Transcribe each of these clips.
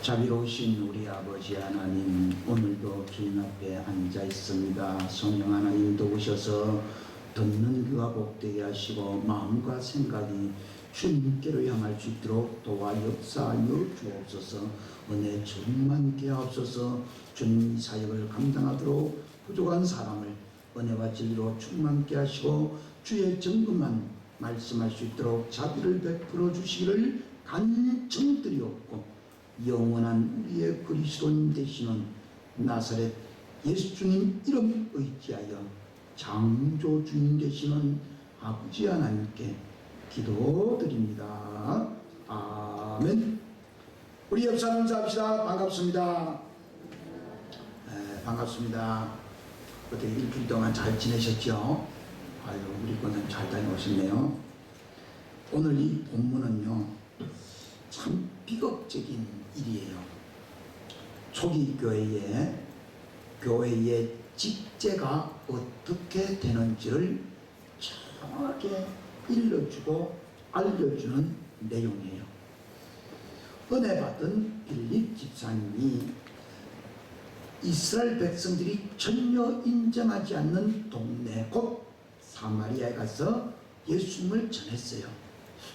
자비로우신 우리 아버지 하나님, 오늘도 주님 앞에 앉아 있습니다. 성령 하나님 도우셔서 듣는 귀가 복되게 하시고 마음과 생각이 주님께로 향할 수 있도록 도와 역사하여 주옵소서. 은혜 충만케 하옵소서. 주님 사역을 감당하도록 부족한 사람을 은혜와 진리로 충만케 하시고 주의 정금만 말씀할 수 있도록 자비를 베풀어 주시기를 간청드리옵고, 영원한 우리의 그리스도인 되시는 나사렛 예수주님 이름 의지하여 창조주님 되시는 아버지 하나님께 기도드립니다. 아멘. 우리 옆 사람 인사합시다. 반갑습니다. 반갑습니다. 어떻게 일주일 동안 잘 지내셨죠? 아유, 우리 거는 잘 다녀오셨네요. 오늘 이 본문은요, 참 비극적인 일이에요. 초기 교회의 직제가 어떻게 되는지를 정확하게 일러주고 알려주는 내용이에요. 은혜 받은 빌립 집사님이 이스라엘 백성들이 전혀 인정하지 않는 동네 곧 사마리아에 가서 예수님을 전했어요.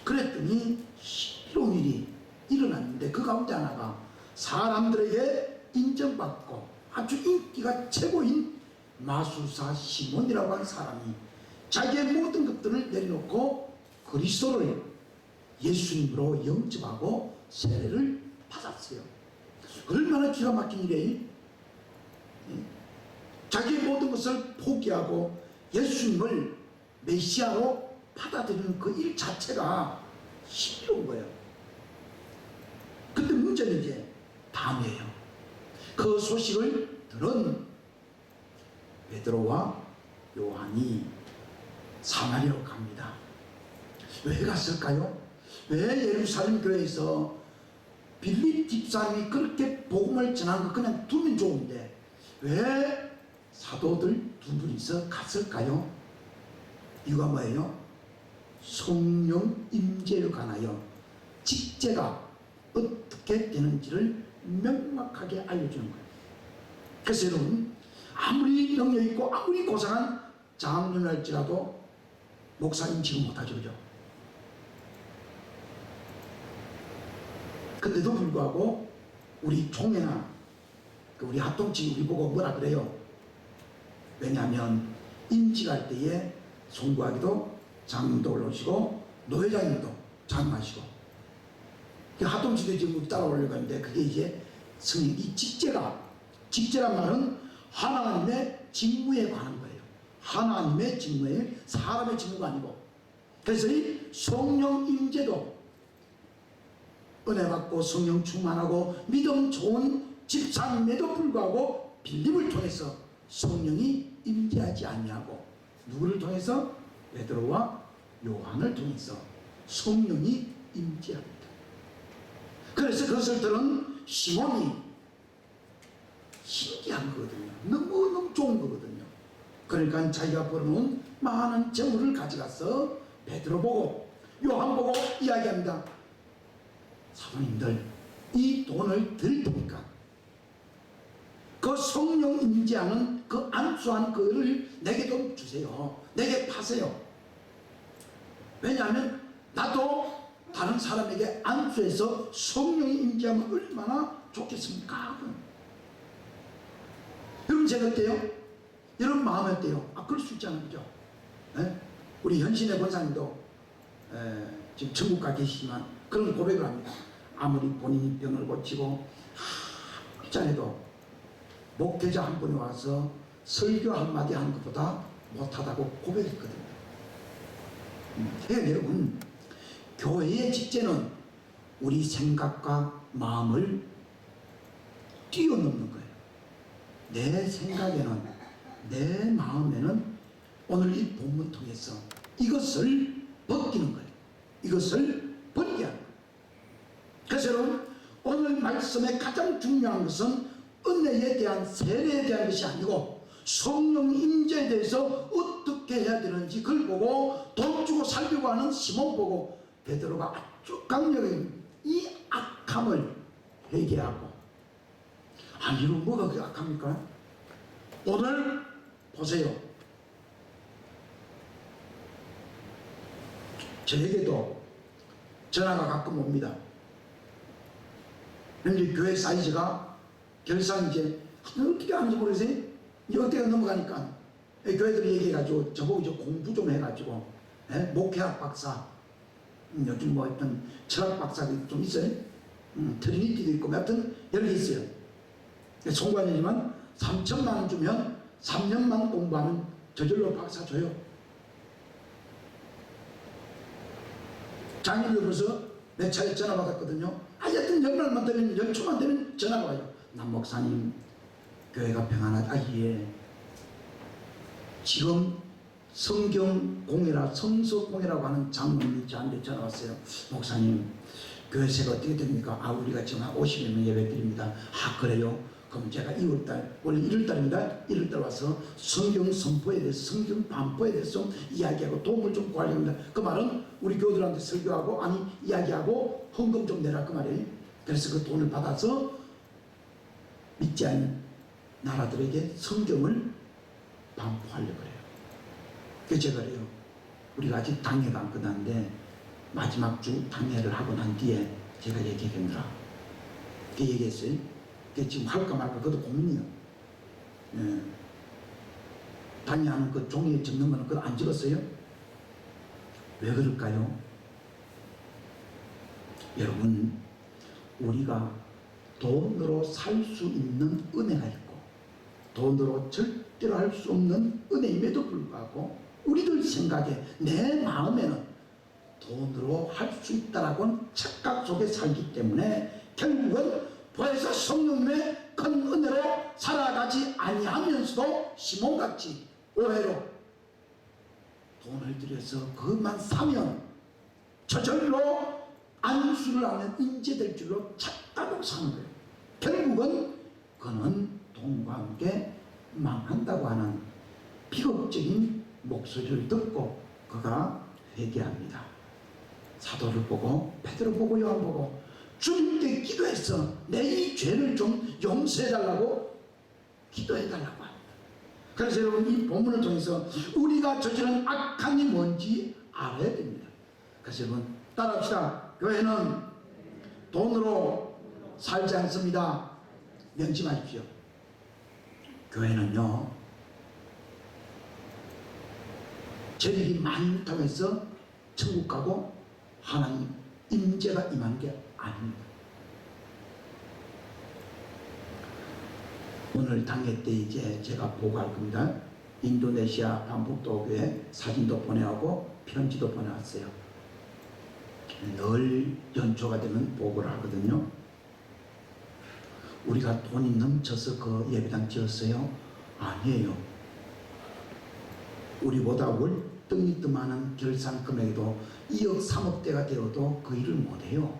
그랬더니 신비로운 일이 일어났는데, 그 가운데 하나가 사람들에게 인정받고 아주 인기가 최고인 마술사 시몬이라고 하는 사람이 자기의 모든 것들을 내려놓고 그리스도를 예수님으로 영접하고 세례를 받았어요. 얼마나 기가 막힌 일이에요. 자기의 모든 것을 포기하고 예수님을 메시아로 받아들이는 그 일 자체가 신비로운 거예요. 근데 문제는 이제 다음이에요. 그 소식을 들은 베드로와 요한이 사마리아로 갑니다. 왜 갔을까요? 왜 예루살렘 교회에서 빌립 집사님이 그렇게 복음을 전한 거 그냥 두면 좋은데 왜 사도들 두 분이서 갔을까요? 이유가 뭐예요? 성령 임재를 관하여 직제가 어떻게 되는지를 명확하게 알려주는 거예요. 그래서 여러분, 아무리 능력 있고 아무리 고상한 장로할지라도 목사님 지금 못하죠, 그죠? 근데도 불구하고 우리 총회나 우리 합동치 우리 보고 뭐라 그래요? 왜냐하면 임직할 때에 송구하기도 장로도 올라오시고 노회장님도 장로하시고, 합동치도 지금 따라오려고 하는데, 그게 이제 성령, 이 직제란 말은 하나님의 직무에 관한 거예요. 하나님의 직무에, 사람의 직무가 아니고. 그래서 이 성령 임재도 은혜 받고 성령 충만하고 믿음 좋은 집사님에도 불구하고 빌립을 통해서 성령이 임재하지 아니하고, 누구를 통해서? 베드로와 요한을 통해서 성령이 임재합니다. 그래서 그것을 들은 시몬이 신기한 거거든요. 너무너무 좋은 거거든요. 그러니까 자기가 벌어놓은 많은 재물을 가져가서 베드로 보고 요한 보고 이야기합니다. 사모님들, 이 돈을 드릴 테니까 그 성령 임재하는 그 안수한 그를 내게 좀 주세요. 내게 파세요. 왜냐하면 나도 다른 사람에게 안수해서 성령이 임재하면 얼마나 좋겠습니까? 여러분, 제가 어때요? 여러분 마음이 어때요? 그럴 수 있잖아요, 그죠? 우리 현신의 권사님도 지금 천국 가 계시지만 그런 고백을 합니다. 아무리 본인이 병을 고치고 잘해도 목회자 한 분이 와서 설교 한마디 하는 것보다 못하다고 고백했거든요. 여러분, 교회의 직제는 우리 생각과 마음을 뛰어넘는 거예요. 내 생각에는, 내 마음에는 오늘 이 본문 통해서 이것을 벗기는 거예요. 이것을 벗게 하는 거예요. 그래서 여러분, 오늘 말씀의 가장 중요한 것은 은혜에 대한, 세례에 대한 것이 아니고 성령 임재에 대해서 어떻게 해야 되는지 그걸 보고 돈 주고 살려고 하는 시몬 보고 베드로가 아주 강력한 이 악함을 회개하고. 아니 이런 뭐가 그렇게 악합니까? 오늘 보세요. 저에게도 전화가 가끔 옵니다. 그런데 교회 사이즈가 결산 이제 어떻게 하는지 모르겠어요. 이제 어떻게 넘어가니까 교회들이 얘기해가지고 저보고 이제 공부 좀 해가지고 목회학 박사, 요즘 뭐 어떤 철학 박사도 좀 있어요. 트리니티도 있고 하여튼 여러 개 있어요. 송관이지만 3천만 원 주면 3년만 공부하면 저절로 박사 줘요. 작년에 벌써 몇 차례 전화 받았거든요. 하여튼 연말만 되면 연초만 되면 전화가 와요. 남 목사님 교회가 평안하다. 예. 지금 성경 공회라 성서 공회라고 하는 장로님이 저한테 전화 왔어요. 목사님 교회세가 어떻게 됩니까? 아 우리가 지금 한 50여 명 예배 드립니다. 아 그래요? 그럼 제가 2월달 원래 1월달입니다. 1월달 와서 성경 선포에 대해서 성경 반포에 대해서 이야기하고 도움을 좀 구하려고 합니다. 그 말은 우리 교우들한테 설교하고 아니 이야기하고 헌금 좀 내라 그 말이에요. 그래서 그 돈을 받아서 믿지 않는 나라들에게 성경을 반포하려고 그래요. 그래서 제가 그래요. 우리가 아직 당회가 안 끝났는데 마지막 주 당회를 하고 난 뒤에 제가 얘기했느라 그 얘기했어요. 그 지금 할까 말까 그것도 고민이에요. 예. 당회하는 그 종이에 적는 거는 그거 안 적었어요? 왜 그럴까요? 여러분 우리가 돈으로 살 수 있는 은혜가 있고 돈으로 절대로 할 수 없는 은혜임에도 불구하고 우리들 생각에 내 마음에는 돈으로 할 수 있다라고는 착각 속에 살기 때문에 결국은 보혜사 성령님의 큰 은혜로 살아가지 아니하면서도 시몬같이 오해로 돈을 들여서 그것만 사면 저절로 안수를 하는 인재될 줄로 착각하고 사는 거예요. 결국은 그는 돈과 함께 망한다고 하는 비극적인 목소리를 듣고 그가 회개합니다. 사도를 보고 베드로 보고 요한 보고 주님께 기도해서 내 이 죄를 좀 용서해달라고 기도해달라고 합니다. 그래서 여러분 이 본문을 통해서 우리가 저지른 악함이 뭔지 알아야 됩니다. 그래서 여러분 따라합시다. 교회는 돈으로 살지 않습니다. 명심하십시오. 교회는요 저들이 많다고 해서 천국 가고 하나님 임재가 임하는 게 아닙니다. 오늘 당회 때 이제 제가 보고할 겁니다. 인도네시아 반북도교회 사진도 보내하고 편지도 보내왔어요. 늘 연초가 되면 보고를 하거든요. 우리가 돈이 넘쳐서 그 예배당 지었어요? 아니에요. 우리보다 월등히 더 많은 결산 금액도 2억 3억대가 되어도 그 일을 못해요.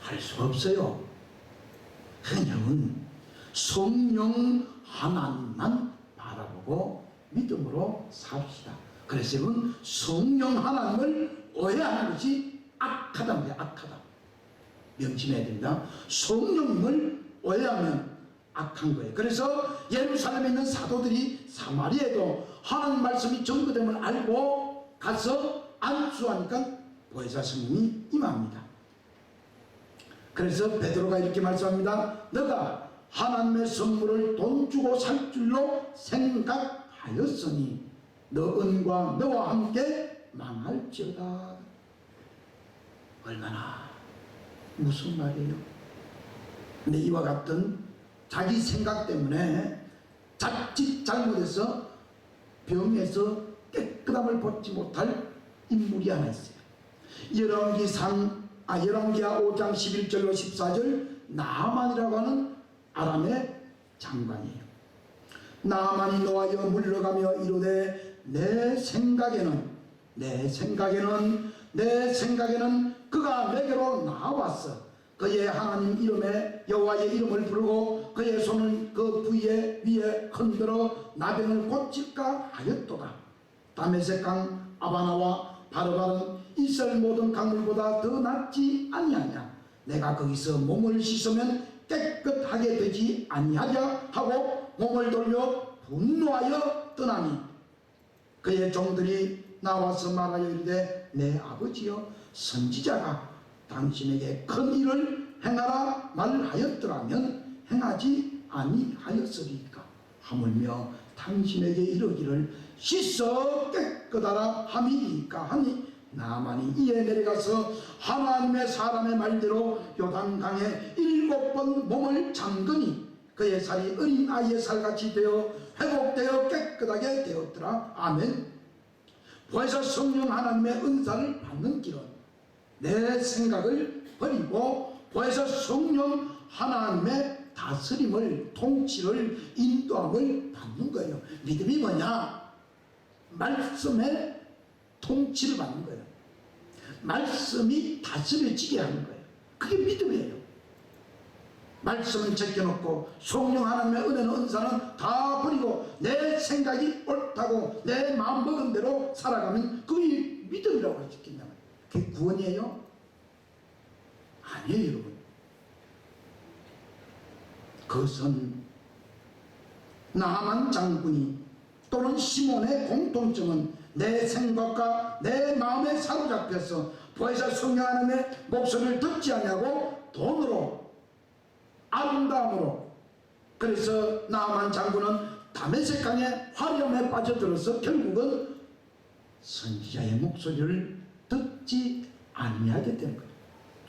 할 수 없어요. 그냥 성령 하나님만 바라보고 믿음으로 삽시다. 그래서 여러분 성령 하나님을 오해하는 것이 악하다는 거예요. 악하다. 명심해야 됩니다. 성령님을 오해하면 악한 거예요. 그래서 예루살렘에 있는 사도들이 사마리아에도 하나님 말씀이 전거됨을 알고 가서 안수하니까 보혜사 성령이 임합니다. 그래서 베드로가 이렇게 말씀합니다. 너가 하나님의 선물을 돈 주고 살 줄로 생각하였으니 너 은과 너와 함께 망할지어다. 얼마나 무슨 말이에요? 근데 이와 같은 자기 생각 때문에 자칫 잘못해서 병에서 깨끗함을 벗지 못할 인물이 하나 있어요. 열왕기하 5장 11절로 14절 나아만이라고 하는 아람의 장관이에요. 나아만이 노하여 물러가며 이르되 내 생각에는 그가 내게로 나왔어. 그의 하나님 이름에 여호와의 이름을 부르고 그의 손을 그 부위에 위에 흔들어 나병을 고칠까 하였도다. 다메섹 강 아바나와 바르바는 이스라엘 모든 강물보다 더 낫지 아니하냐. 내가 거기서 몸을 씻으면 깨끗하게 되지 아니하랴 하고 몸을 돌려 분노하여 떠나니 그의 종들이 나와서 말하여 이르되 내 아버지여 선지자가 당신에게 큰 일을 행하라 말하였더라면 행하지 아니하였으리까 하물며 당신에게 이르기를 씻어 깨끗하라 함이니까 하니 나만이 이에 내려가서 하나님의 사람의 말대로 요단강에 7번 몸을 잠그니 그의 살이 어린 아이의 살같이 되어 회복되어 깨끗하게 되었더라. 아멘. 부에서 성령 하나님의 은사를 받는 길은 내 생각을 버리고 부에서 성령 하나님의 다스림을, 통치를, 인도함을 받는 거예요. 믿음이 뭐냐? 말씀의 통치를 받는 거예요. 말씀이 다스려지게 하는 거예요. 그게 믿음이에요. 말씀은 제껴놓고 성령 하나님의 은혜는 은사는 다 버리고 내 생각이 옳다고 내 마음 먹은 대로 살아가면 그게 믿음이라고 할 수 있겠냐. 그게 구원이에요? 아니에요, 여러분. 그것은 나만 장군이 또는 시몬의 공통점은 내 생각과 내 마음에 사로잡혀서 부에서 성령 하나님의 목소리를 듣지 않냐고 돈으로 아름다움으로 그래서 나만 장군은 다메섹 강의 화염에 빠져들어서 결국은 선지자의 목소리를 듣지 아니하게 되는 거예요.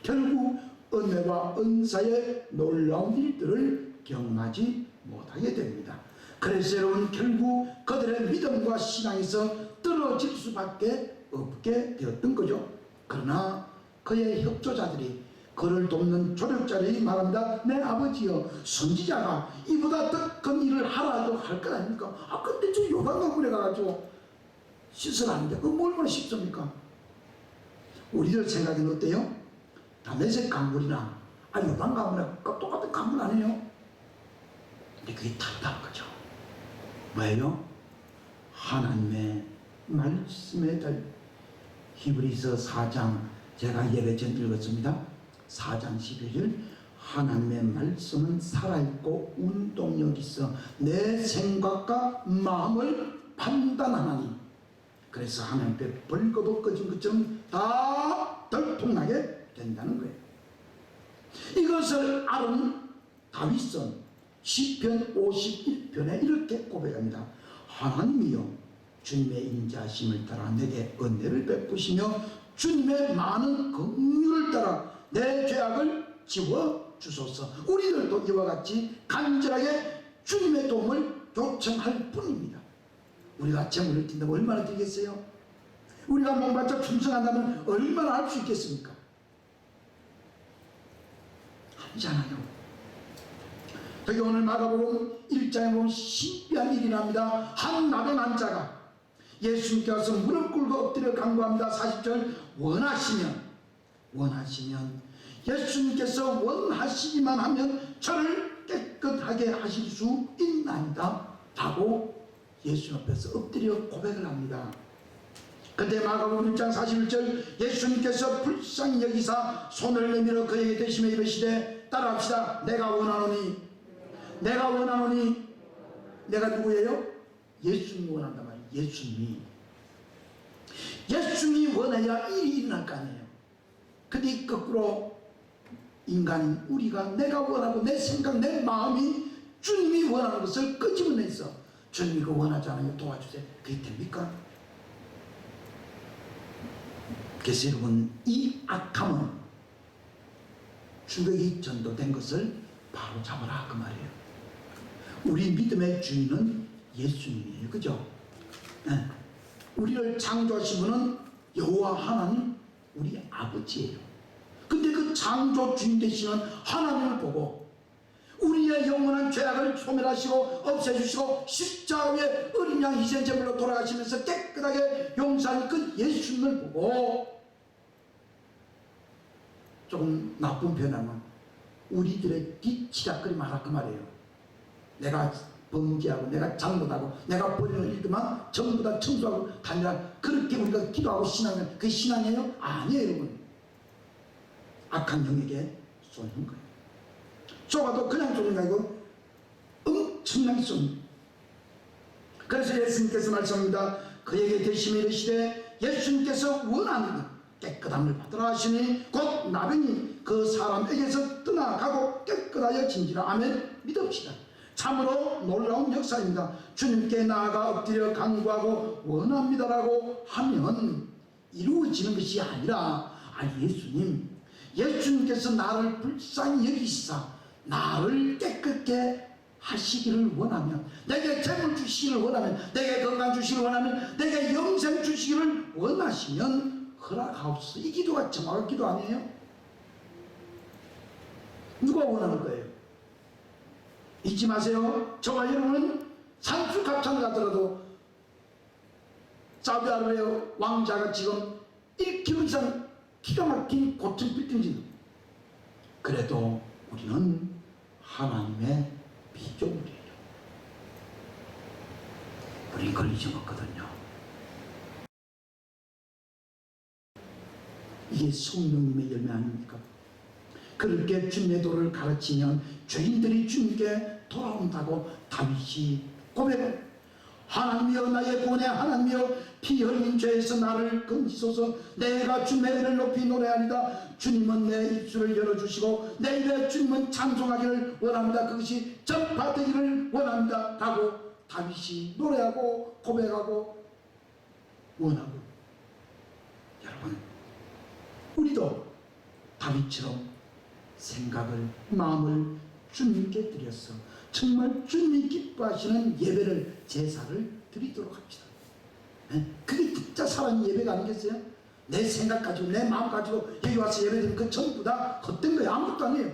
결국 은혜와 은사의 놀라운 일들을 경험하지 못하게 됩니다. 그래서 여러분 결국 그들의 믿음과 신앙에서 떨어질 수밖에 없게 되었던 거죠. 그러나 그의 협조자들이 그를 돕는 조력자들이 말합니다. 내 아버지여 선지자가 이보다 더 큰 일을 하라도 할 것 아닙니까? 아 근데 저 요단강물에 가가지고 씻으라는데 그거 뭐 얼마나 쉽습니까? 우리들 생각에는 어때요? 다메섹 강물이나 요단강물이나 똑같은 강물 아니에요? 근데 그게 다르다는 거죠. 뭐예요? 하나님의 말씀에 달 히브리서 4장 제가 예배 전 읽었습니다. 4장 11절 하나님의 말씀은 살아있고 운동력 있어 내 생각과 마음을 판단하나니 그래서 하나님 앞에 벌거벗 꺼진 것처럼 다 들통나게 된다는 거예요. 이것을 아는 다윗은 시편 51편에 이렇게 고백합니다. 하나님이여 주님의 인자하심을 따라 내게 은혜를 베푸시며 주님의 많은 긍휼을 따라 내 죄악을 지워 주소서. 우리들도 이와 같이 간절하게 주님의 도움을 요청할 뿐입니다. 우리가 재물을 든다면 얼마나 드리겠어요? 우리가 몸 바쳐 충성한다면 얼마나 할 수 있겠습니까? 아니잖아요. 여기 오늘 마가복음 1장에 보면 신비한 일이 납니다. 한 나병한 자가 예수님께서 무릎 꿇고 엎드려 간구합니다. 40절 원하시면 예수님께서 원하시기만 하면 저를 깨끗하게 하실 수 있나이다 라고 예수 앞에서 엎드려 고백을 합니다. 근데 마가복음 1장 41절 예수님께서 불쌍히 여기사 손을 내밀어 그에게 대시며 이르시되 따라합시다. 내가 원하노니 내가 누구예요? 예수님이 원한단 말이에요. 예수님이 원해야 일이 일어날 거 아니에요. 근데 거꾸로 인간인 우리가 내가 원하고 내 생각 내 마음이 주님이 원하는 것을 끄집어내서 주님이 그거 원하지 않으면 도와주세요. 그게 됩니까? 그래서 여러분 이 악함은 주객이 전도된 것을 바로 잡아라 그 말이에요. 우리 믿음의 주인은 예수님이에요. 그죠? 네. 우리를 창조하신 분은 여호와 하나님 우리 아버지예요. 근데 그 창조 주인 되시는 하나님을 보고 우리의 영원한 죄악을 소멸하시고 없애주시고 십자가 위에 어린 양 희생 제물로 돌아가시면서 깨끗하게 용서하는 그 예수님을 보고 조금 나쁜 표현하면 우리들의 뒤치락거리 말할 그 말이에요. 내가 범죄하고 내가 잘못하고 내가 버리는 일들만 전부 다 청소하고 다니라. 그렇게 우리가 기도하고 신앙은 그게 신앙이에요? 아니에요. 여러분. 악한 영에게 쏘는 거예요. 쏘아도 그냥 쏘는 게 아니고 엄청나게 쏩니다. 그래서 예수님께서 말씀합니다. 그에게 대심히 이르시되 예수님께서 원하는 깨끗함을 받으라 하시니 곧 나병이 그 사람에게서 떠나가고 깨끗하여진지라. 아멘. 믿읍시다. 참으로 놀라운 역사입니다. 주님께 나아가 엎드려 간구하고 원합니다라고 하면 이루어지는 것이 아니라, 예수님께서 나를 불쌍히 여기시사 나를 깨끗게 하시기를 원하면, 내게 재물 주시기를 원하면, 내게 건강 주시기를 원하면, 내게 영생 주시기를 원하시면 허락하옵소서. 이 기도가 정확한 기도 아니에요? 누가 원하는 거예요? 잊지 마세요. 저와 여러분은 산수갑창을 가더라도 사우디아라비아 왕자가 지금 1km 이상 기가 막힌 고층 빌딩, 그래도 우리는 하나님의 피조물이에요. 우린 걸리지 않거든요. 이게 성령님의 열매 아닙니까? 그렇게 주님의 도를 가르치면 죄인들이 주님께 돌아온다고 다윗이 고백을, 하나님이여 나의 구원에 하나님이여 피 흘린 죄에서 나를 건지소서. 내가 주님의 은혜를 높이 노래하리다. 주님은 내 입술을 열어주시고 내 입에 주님은 찬송하기를 원합니다. 그것이 전파되기를 원합니다 라고 다윗이 노래하고 고백하고 원하고, 여러분 우리도 다윗처럼 생각을, 마음을 주님께 드려서 정말 주님이 기뻐하시는 예배를, 제사를 드리도록 합시다. 그게 진짜 살아있는 예배가 아니겠어요? 내 생각 가지고 내 마음 가지고 여기 와서 예배드리면 그 전부 다 헛된 거예요. 아무것도 아니에요.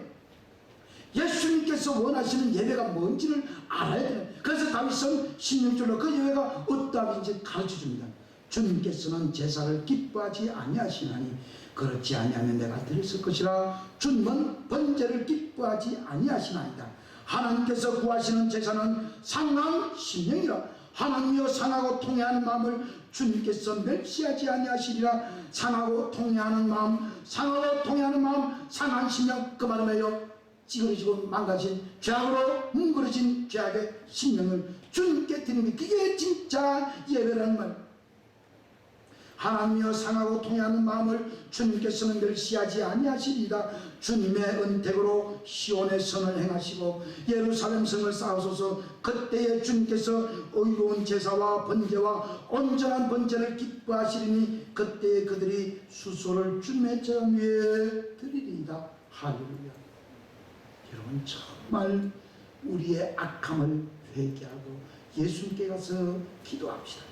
예수님께서 원하시는 예배가 뭔지를 알아야 돼요. 그래서 다윗은 16절로 그 예배가 어떠한지 가르쳐 줍니다. 주님께서는 제사를 기뻐하지 아니하시나니 그렇지 아니하면 내가 드렸을 것이라. 주님은 번제를 기뻐하지 아니하시나이다. 하나님께서 구하시는 제사는 상한 심령이라. 하나님이여 상하고 통회하는 마음을 주님께서 멸시하지 아니하시리라. 상하고 통회하는 마음, 상하고 통회하는 마음, 상한 심령, 그 말은요, 찌그러지고 망가진 죄악으로 뭉그러진 죄악의 심령을 주님께 드리는 게, 그게 진짜 예배라는 말. 하나님이여 상하고 통회하는 마음을 주님께서는 멸시하지 아니하시리이다. 주님의 은택으로 시온의 선을 행하시고 예루살렘 성을 쌓으소서. 그때에 주님께서 의로운 제사와 번제와 온전한 번제를 기뻐하시리니 그때에 그들이 수소를 주님의 전 위에 드리리이다. 할렐루야. 여러분 정말 우리의 악함을 회개하고 예수님께 가서 기도합시다.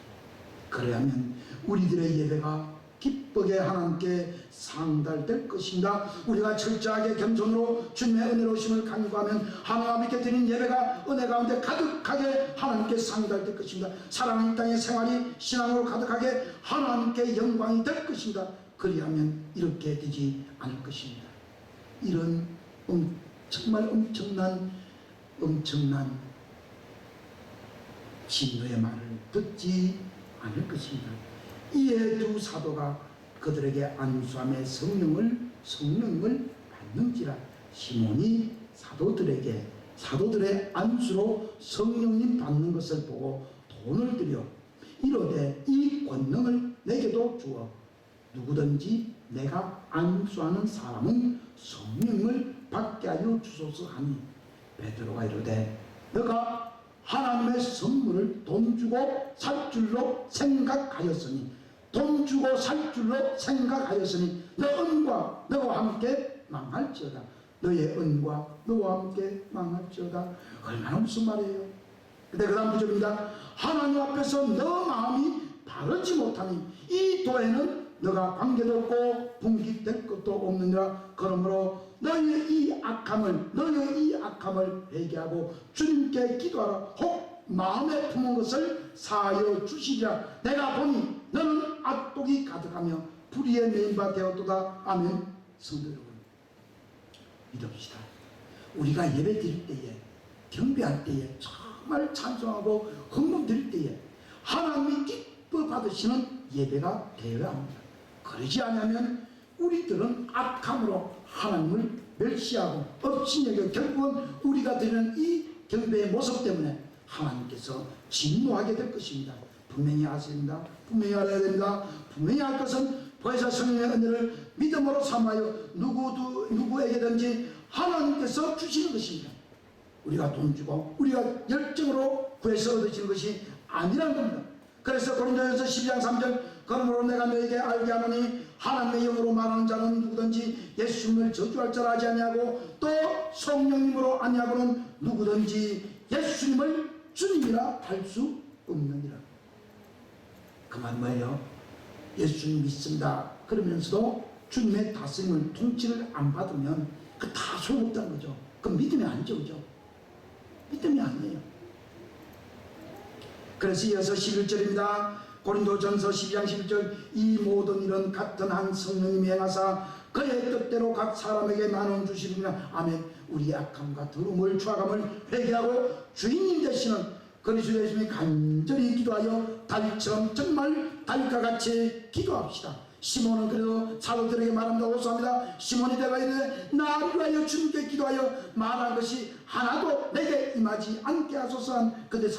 그래야면 우리들의 예배가 기쁘게 하나님께 상달될 것입니다. 우리가 철저하게 겸손으로 주님의 은혜로우심을 간구하면 하나님께 드린 예배가 은혜 가운데 가득하게 하나님께 상달될 것입니다. 사랑하는 이 땅의 생활이 신앙으로 가득하게 하나님께 영광이 될 것입니다. 그리하면 이렇게 되지 않을 것입니다. 이런 정말 엄청난 진노의 말을 듣지 않을 것입니다. 이에 두 사도가 그들에게 안수함에 성령을 받는지라. 시몬이 사도들의 안수로 성령님 받는 것을 보고 돈을 들여 이르되 이 권능을 내게도 주어 누구든지 내가 안수하는 사람은 성령을 받게 하여 주소서 하니, 베드로가 이르되 너가 하나님의 선물을 돈 주고 살 줄로 생각하였으니 너 은과 너와 함께 망할지어다. 너의 은과 너와 함께 망할지어다. 얼마나 무슨 말이에요. 근데 그 다음 구절입니다. 하나님 앞에서 너 마음이 바르지 못하니 이 도에는 너가 관계도 없고 분깃될 것도 없느니라. 그러므로 너희의 이 악함을 회개하고 주님께 기도하라. 혹 마음에 품은 것을 사하여 주시리라. 내가 보니 너는 악독이 가득하며 불의의 메인바 되었도다. 아멘. 성도 여러분, 믿읍시다. 우리가 예배 드릴 때에, 경배할 때에, 정말 찬송하고 헌금 드릴 때에 하나님이 기뻐 받으시는 예배가 되어야 합니다. 그러지 않으면 우리들은 악함으로 하나님을 멸시하고 업신여겨 결국은 우리가 드리는 이 경배의 모습 때문에 하나님께서 진노하게 될 것입니다. 분명히 아셔야 됩니다. 분명히 알아야 됩니다. 분명히 할 것은 보혜사 성령의 은혜를 믿음으로 삼아요 누구에게든지 하나님께서 주시는 것입니다. 우리가 돈 주고 우리가 열정으로 구해서 얻으시는 것이 아니라는 겁니다. 그래서 고린도전서 12장 3절 그러므로 내가 너에게 알게 하노니 하나님의 영으로 말하는 자는 누구든지 예수님을 저주할 자라 하지 아니하고 또 성령님으로 아니하고는 누구든지 예수님을 주님이라 할 수 없느니라. 그 말 뭐예요? 예수님 믿습니다 그러면서도 주님의 다스림을 통치를 안 받으면 그 다 소용없다는 거죠. 그 믿음이 아니죠. 그죠? 믿음이 아니에요. 그래서 이어서 11절입니다. 고린도전서 12장 11절 이 모든 일은 같은 한 성령님이 행하사 그의 뜻대로 각 사람에게 나눠 주시리라. 아멘. 우리의 악함과 더러움을 추악함을 회개하고 주인님 되시는 그리스도 예수님이 간절히 기도하여 달처럼 정말 달과 같이 기도합시다. 시몬은 그래도 사도들에게 말합니다. 호소합니다. 시몬이 대가 이르되 나를 위하여 주님께 기도하여 말한 것이 하나도 내게 임하지 않게 하소서 한 그대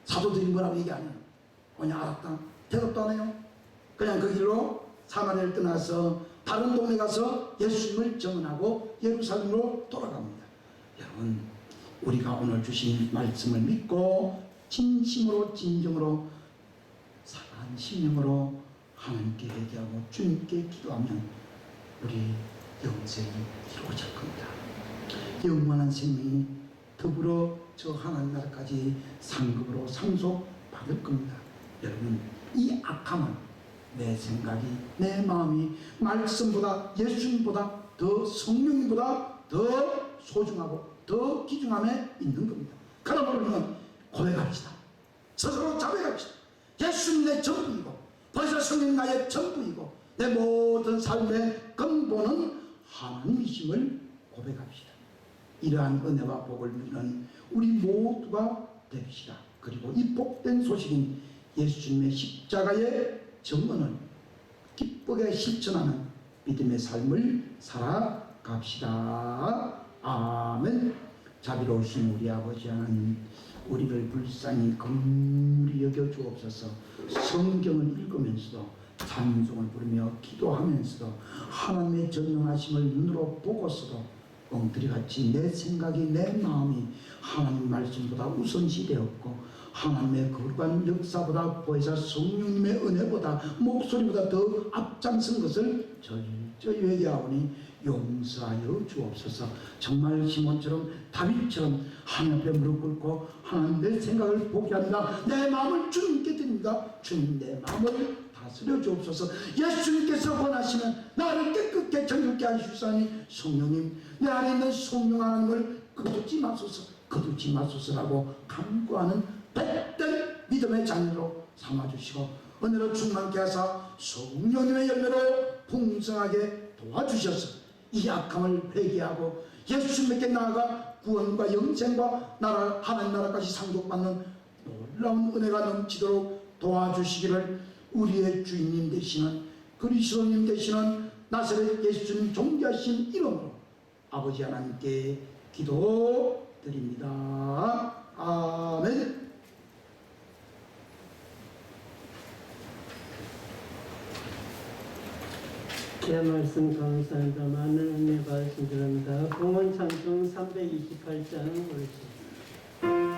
사도들이 뭐라고 얘기 안 해요. 그냥 알았다. 대답도 안 해요. 그냥 그 길로 사마리아를 떠나서 다른 동네 가서 예수님을 증언하고 예루살렘으로 돌아갑니다. 여러분 우리가 오늘 주신 말씀을 믿고 진심으로 진정으로 사랑한 심령으로 하나님께 회개하고 주님께 기도하면 우리 영생이 이루어질 겁니다. 영원한 생명이 더불어 저 하나님 나라까지 상급으로 상속받을 겁니다. 여러분 이 악함은 내 생각이 내 마음이 말씀보다 예수님보다 더 성령님보다 더 소중하고 더 귀중함에 있는 겁니다. 그러므로 우리는 고백합시다. 스스로 자백합시다. 예수님 내 전부이고 벌써 성령 나의 전부이고 내 모든 삶의 근본은 하나님이심을 고백합시다. 이러한 은혜와 복을 누리는 우리 모두가 됩시다. 그리고 이 복된 소식인 예수님의 십자가의 정언을 기쁘게 실천하는 믿음의 삶을 살아갑시다. 아멘. 자비로우신 우리 아버지 하나님, 우리를 불쌍히 긍휼히 여겨 주옵소서. 성경을 읽으면서도 찬송을 부르며 기도하면서도 하나님의 전능하심을 눈으로 보고서도 엉터리같이 내 생각이 내 마음이 하나님 말씀보다 우선시되었고 하나님의 거룩한 역사보다 보혜사 성령님의 은혜보다 목소리보다 더 앞장선 것을 철저히 회개하오니 용서하여 주옵소서. 정말 시몬처럼 다윗처럼 하나님 앞에 무릎 꿇고 하나님 내 생각을 포기한다. 내 마음을 주님께 드립니다. 주님 내 마음을 다스려 주옵소서. 예수님께서 원하시면 나를 깨끗게 정결케 하시사니 성령님 내 안에 있는 성령 하나님을 거두지 마소서라고 간구하는 복된 믿음의 자녀로 삼아주시고 은혜로 충만케 하사 성령님의 열매로 풍성하게 도와주셔서 이 악함을 회개하고 예수님께 나아가 구원과 영생과 나라 하나님 나라까지 상속받는 놀라운 은혜가 넘치도록 도와주시기를 우리의 주인님 되시는 그리스도님 되시는 나사렛 예수님 존귀하신 이름으로 아버지 하나님께 기도드립니다. 아멘. 내 말씀 감사합니다. 많은 은혜 받으신 줄 압니다. 공원 찬송 328장 올리시.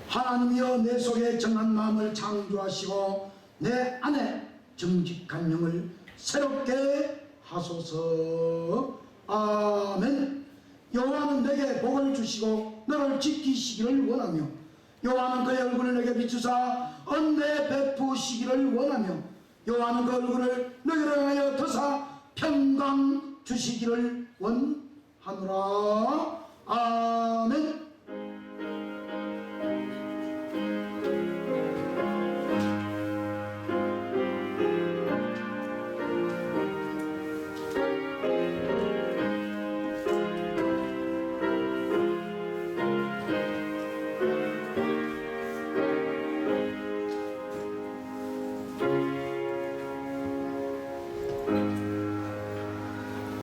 하나님이여 내 속에 정한 마음을 창조하시고 내 안에 정직한 영을 새롭게 하소서. 아멘. 여호와는 내게 복을 주시고 너를 지키시기를 원하며 여호와는 그의 얼굴을 내게 비추사 은혜 베푸시기를 원하며 여호와는 그 얼굴을 너희를 향하여 드사 평강 주시기를 원하노라. 아멘.